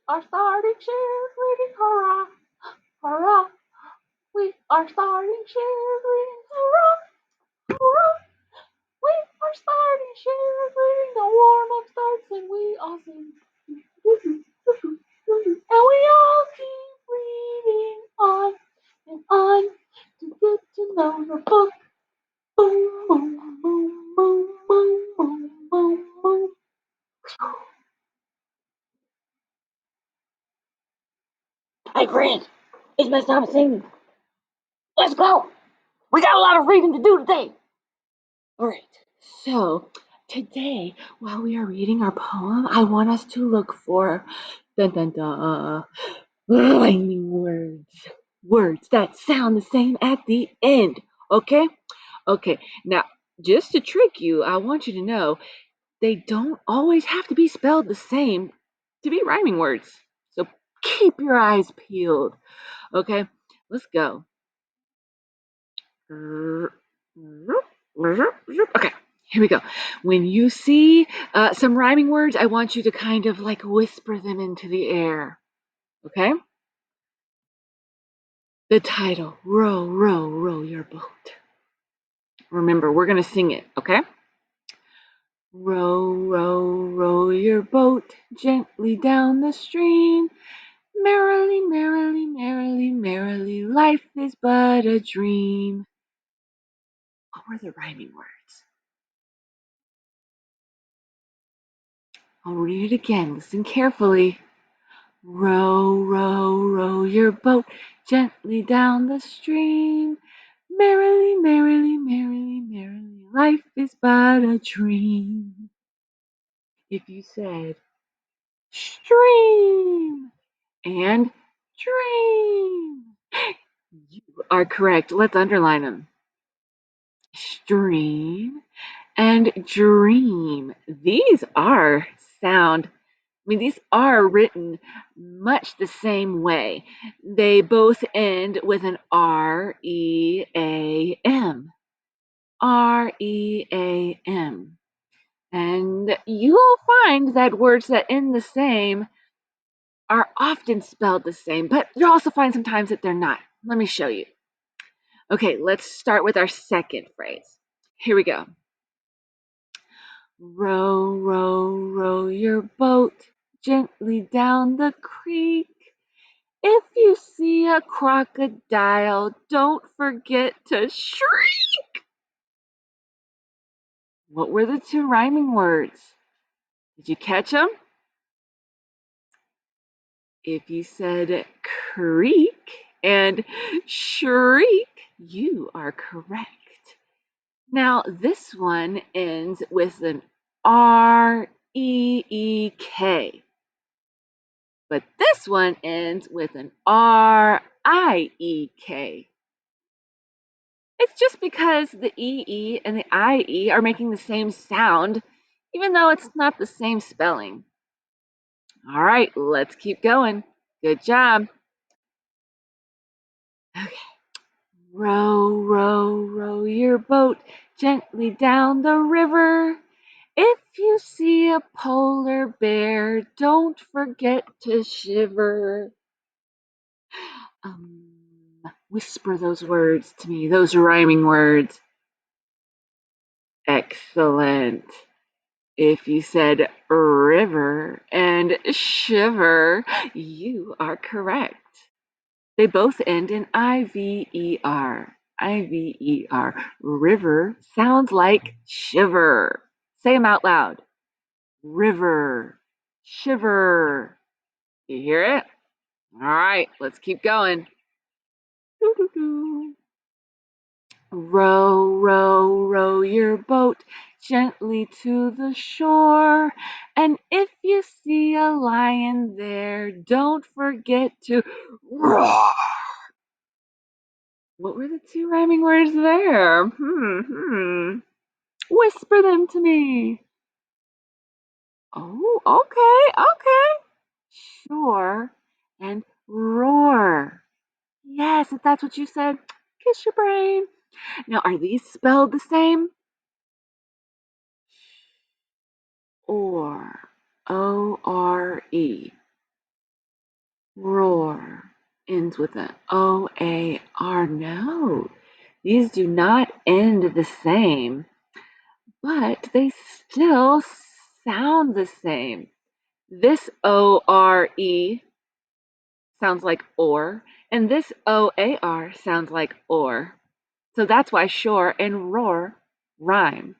are starting cheerleading, hurrah, hurrah. We are starting cheerleading, hurrah, hurrah. We are starting cheerleading. The warm up starts and we all sing. And we all keep reading on and on to get to know the book. Boom, boom, boom, boom, boom, boom, boom, boom. Hey, Grant, it's my time singing. Let's go. We got a lot of reading to do today. All right. So today, while we are reading our poem, I want us to look for dun dun dun rhyming words. Words that sound the same at the end. Okay? Okay. Now, just to trick you, I want you to know they don't always have to be spelled the same to be rhyming words. So keep your eyes peeled. Okay? Let's go. Okay, here we go. When you see some rhyming words, I want you to kind of like whisper them into the air. Okay? The title, Row, Row, Row Your Boat. Remember, we're going to sing it, okay? Row, row, row your boat gently down the stream. Merrily, merrily, merrily, merrily, life is but a dream. What were the rhyming words? I'll read it again. Listen carefully. Row, row, row your boat gently down the stream. Merrily, merrily, merrily, merrily, life is but a dream. If you said stream and dream, you are correct. Let's underline them. Stream and dream. These are sound. These are written much the same way. They both end with an R-E-A-M. R-E-A-M. And you'll find that words that end the same are often spelled the same, but you'll also find sometimes that they're not. Let me show you. Okay, let's start with our second phrase. Here we go. Row, row, row your boat gently down the creek. If you see a crocodile, don't forget to shriek. What were the two rhyming words? Did you catch them? If you said creak and shriek, you are correct. Now, this one ends with an R-E-E-K. But this one ends with an R-I-E-K. It's just because the EE and the IE are making the same sound, even though it's not the same spelling. All right, let's keep going. Good job. Okay. Row, row, row your boat gently down the river. If you see a polar bear, don't forget to shiver. Whisper those words to me, those rhyming words. Excellent. If you said river and shiver, you are correct. They both end in I-V-E-R. I-V-E-R. River sounds like shiver. Say them out loud. River. Shiver. You hear it? All right, let's keep going. Doo-doo-doo. Row, row, row your boat gently to the shore. And if you see a lion there, don't forget to roar. What were the two rhyming words there? Whisper them to me. Oh, okay, okay. Shore and roar. Yes, if that's what you said, kiss your brain. Now, are these spelled the same? Or, O-R-E. Roar ends with an O-A-R. No, these do not end the same, but they still sound the same. This O-R-E sounds like or, and this O-A-R sounds like or. So that's why shore and roar rhyme.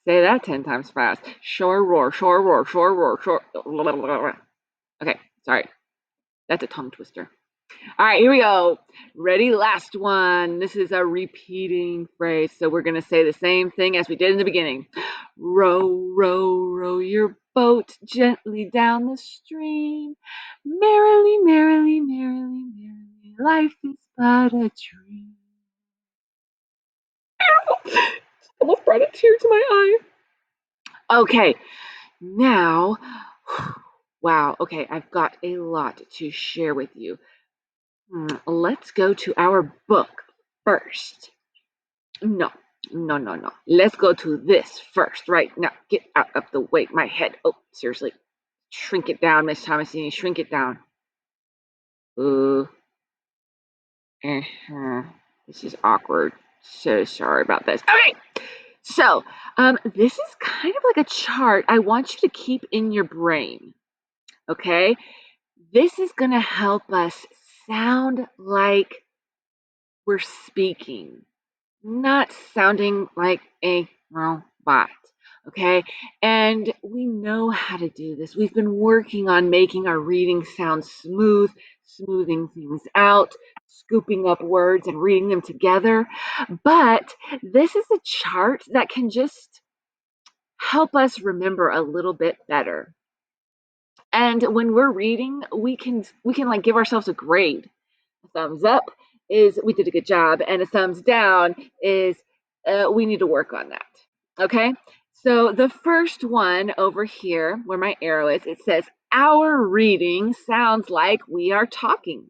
Say that 10 times fast. Shore, roar, shore, roar, shore, roar, shore. Okay, sorry. That's a tongue twister. All right, here we go. Ready? Last one. This is a repeating phrase, so we're going to say the same thing as we did in the beginning. Row, row, row your boat gently down the stream. Merrily, merrily, merrily, merrily, life is but a dream. Almost brought a tear to my eye. Okay, now, wow, okay, I've got a lot to share with you. Let's go to our book first. No, no, no, no. Let's go to this first. Right now, get out of the way. My head. Oh, seriously. Shrink it down, Miss Thomasini. Shrink it down. Ooh. This is awkward. So sorry about this. Okay. So, this is kind of like a chart I want you to keep in your brain. Okay? This is going to help us sound like we're speaking, not sounding like a robot. Okay. And we know how to do this. We've been working on making our reading sound smooth, smoothing things out, scooping up words and reading them together. But this is a chart that can just help us remember a little bit better. And when we're reading, we can like give ourselves a grade. A thumbs up is we did a good job, and a thumbs down is we need to work on that. Okay, so the first one over here, where my arrow is, it says, our reading sounds like we are talking.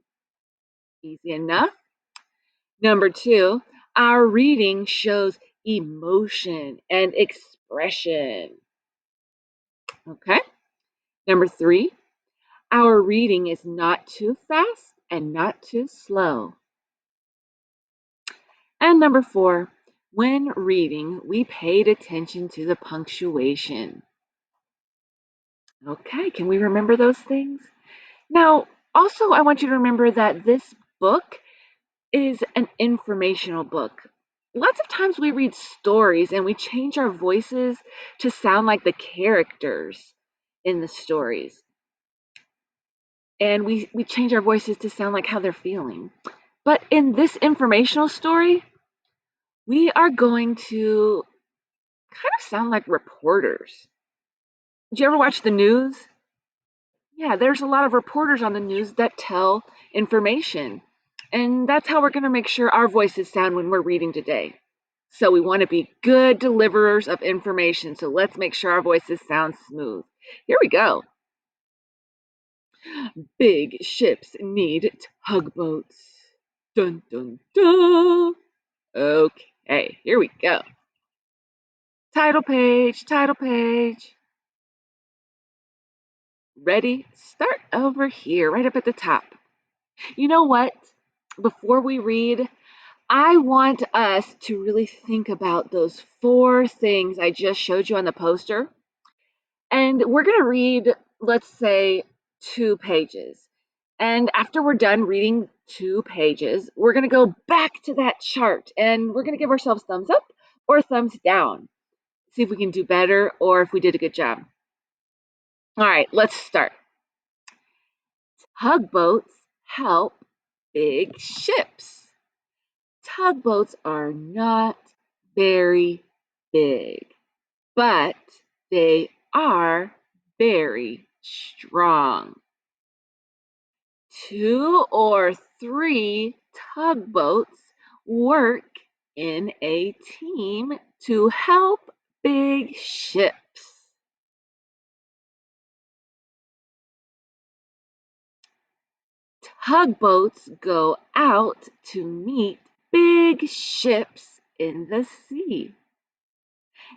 Easy enough. Number two, our reading shows emotion and expression. Okay. Number three, our reading is not too fast and not too slow. And number four, when reading, we paid attention to the punctuation. Okay, can we remember those things? Now, also, I want you to remember that this book is an informational book. Lots of times we read stories and we change our voices to sound like the characters in the stories. And we change our voices to sound like how they're feeling. But in this informational story, we are going to kind of sound like reporters. Did you ever watch the news? Yeah, there's a lot of reporters on the news that tell information. And that's how we're going to make sure our voices sound when we're reading today. So we want to be good deliverers of information. So let's make sure our voices sound smooth. Here we go. Big ships need tugboats. Dun, dun, dun. Okay, here we go. Title page, title page. Ready? Start over here, right up at the top. You know what? Before we read, I want us to really think about those four things I just showed you on the poster. And we're going to read, let's say, 2 pages. And after we're done reading 2 pages, we're going to go back to that chart and we're going to give ourselves thumbs up or thumbs down. See if we can do better or if we did a good job. All right, let's start. Tugboats help big ships. Tugboats are not very big, but they are very strong. 2 or 3 tugboats work in a team to help big ships. Tugboats go out to meet big ships in the sea.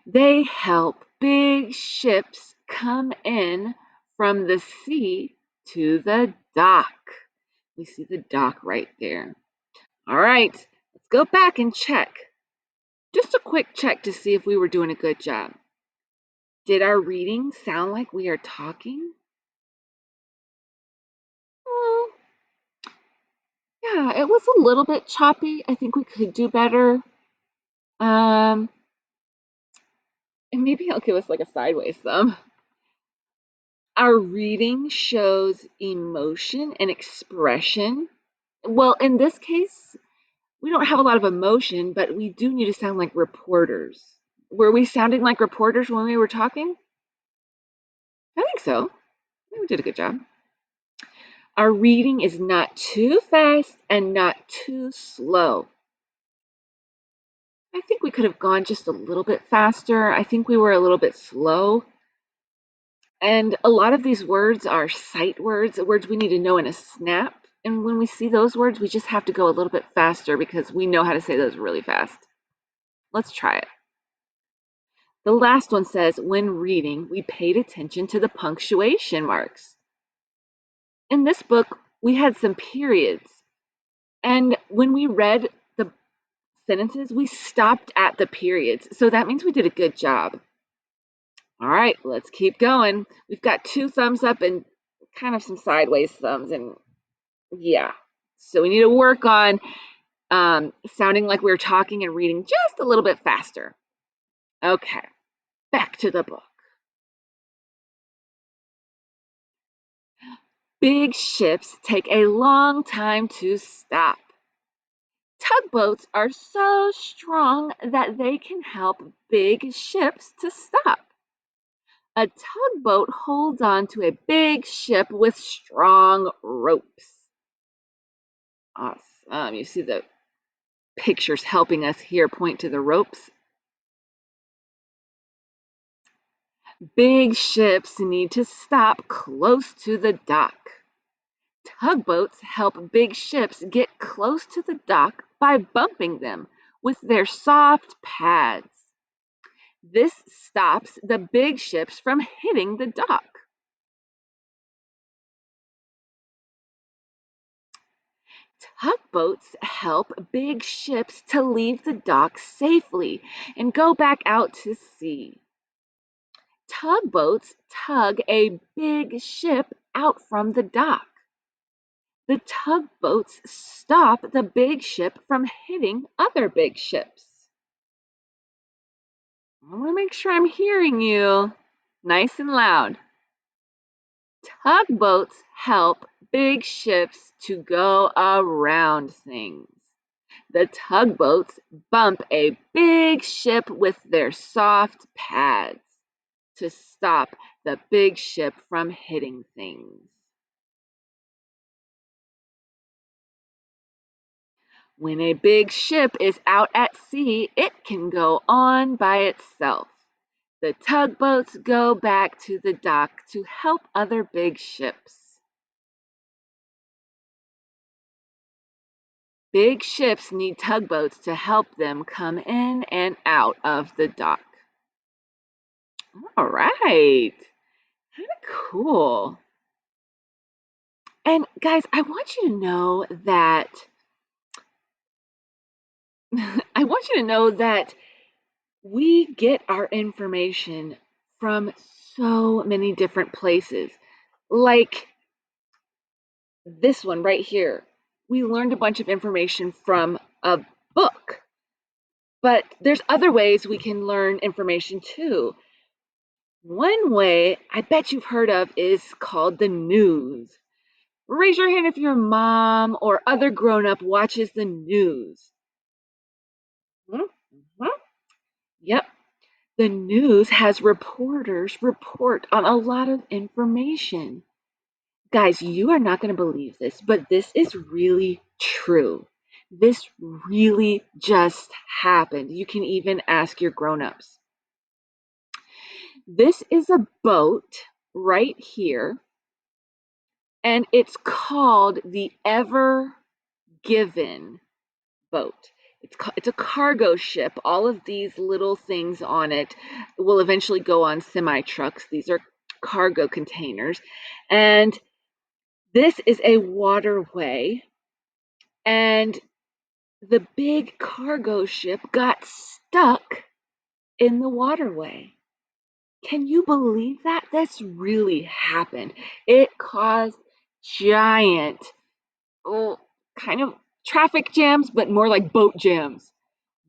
They help big ships come in from the sea to the dock. We see the dock right there. All right, let's go back and check. Just a quick check to see if we were doing a good job. Did our reading sound like we are talking? Well, yeah, it was a little bit choppy. I think we could do better. And maybe I'll give us like a sideways thumb. Our reading shows emotion and expression. Well, in this case, we don't have a lot of emotion, but we do need to sound like reporters. Were we sounding like reporters when we were talking? I think so. I think we did a good job. Our reading is not too fast and not too slow. I think we could have gone just a little bit faster. I think we were a little bit slow. And a lot of these words are sight words, words we need to know in a snap. And when we see those words, we just have to go a little bit faster because we know how to say those really fast. Let's try it. The last one says, when reading, we paid attention to the punctuation marks. In this book, we had some periods. And when we read the sentences, we stopped at the periods. So that means we did a good job. All right, let's keep going. We've got 2 thumbs up and kind of some sideways thumbs. And yeah, so we need to work on sounding like we're talking and reading just a little bit faster. Okay, back to the book. Big ships take a long time to stop. Tugboats are so strong that they can help big ships to stop. A tugboat holds on to a big ship with strong ropes. Awesome. You see the pictures helping us here point to the ropes. Big ships need to stop close to the dock. Tugboats help big ships get close to the dock by bumping them with their soft pads. This stops the big ships from hitting the dock. Tugboats help big ships to leave the dock safely and go back out to sea. Tugboats tug a big ship out from the dock. The tugboats stop the big ship from hitting other big ships. I want to make sure I'm hearing you nice and loud. Tugboats help big ships to go around things. The tugboats bump a big ship with their soft pads to stop the big ship from hitting things. When a big ship is out at sea, it can go on by itself. The tugboats go back to the dock to help other big ships. Big ships need tugboats to help them come in and out of the dock. All right, kind of cool. And guys, I want you to know that we get our information from so many different places. Like this one right here. We learned a bunch of information from a book. But there's other ways we can learn information too. One way I bet you've heard of is called the news. Raise your hand if your mom or other grown-up watches the news. Mm-hmm. Yep. The news has reporters report on a lot of information. Guys, you are not going to believe this, but this is really true. This really just happened. You can even ask your grown-ups. This is a boat right here, and it's called the Ever Given boat. It's a cargo ship. All of these little things on it will eventually go on semi trucks. These are cargo containers. And This is a waterway, and the big cargo ship got stuck in the waterway. Can you believe that? This really happened. It caused giant, oh, kind of traffic jams, but more like boat jams.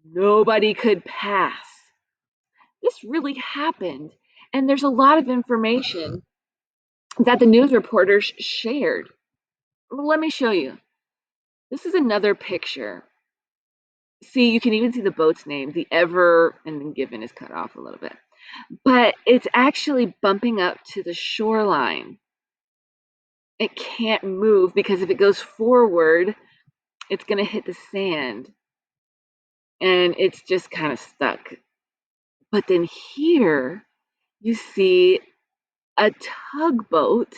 Nobody could pass. This really happened. And there's a lot of information that the news reporters shared. Well, let me show you. This is another picture. See, you can even see the boat's name, the Ever, and then Given is cut off a little bit. But it's actually bumping up to the shoreline. It can't move because if it goes forward, it's going to hit the sand. And it's just kind of stuck. But then here, you see a tugboat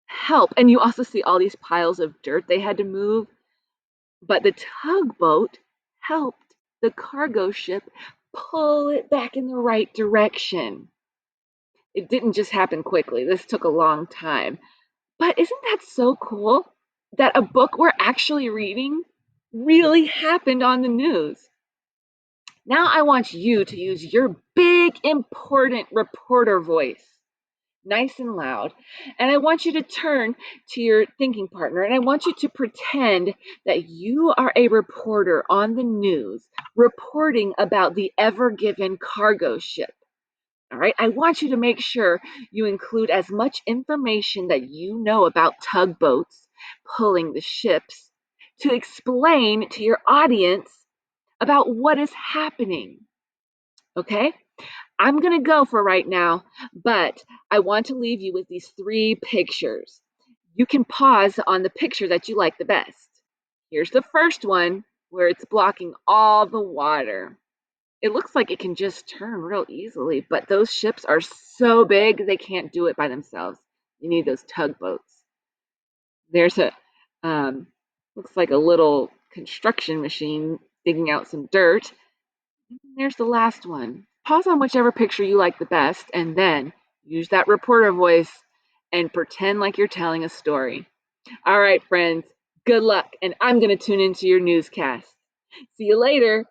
help. And you also see all these piles of dirt they had to move. But the tugboat helped the cargo ship pull it back in the right direction. It didn't just happen quickly. This took a long time. But isn't that so cool that a book we're actually reading really happened on the news? Now I want you to use your big, important reporter voice, nice and loud. And I want you to turn to your thinking partner and I want you to pretend that you are a reporter on the news reporting about the Ever Given cargo ship. All right, I want you to make sure you include as much information that you know about tugboats pulling the ships to explain to your audience about what is happening. Okay? I'm going to go for right now, but I want to leave you with these 3 pictures. You can pause on the picture that you like the best. Here's the first one where it's blocking all the water. It looks like it can just turn real easily, but those ships are so big they can't do it by themselves. You need those tugboats. There's a looks like a little construction machine digging out some dirt. There's the last one. Pause on whichever picture you like the best, and then use that reporter voice and pretend like you're telling a story. All right, friends, good luck, and I'm going to tune into your newscast. See you later.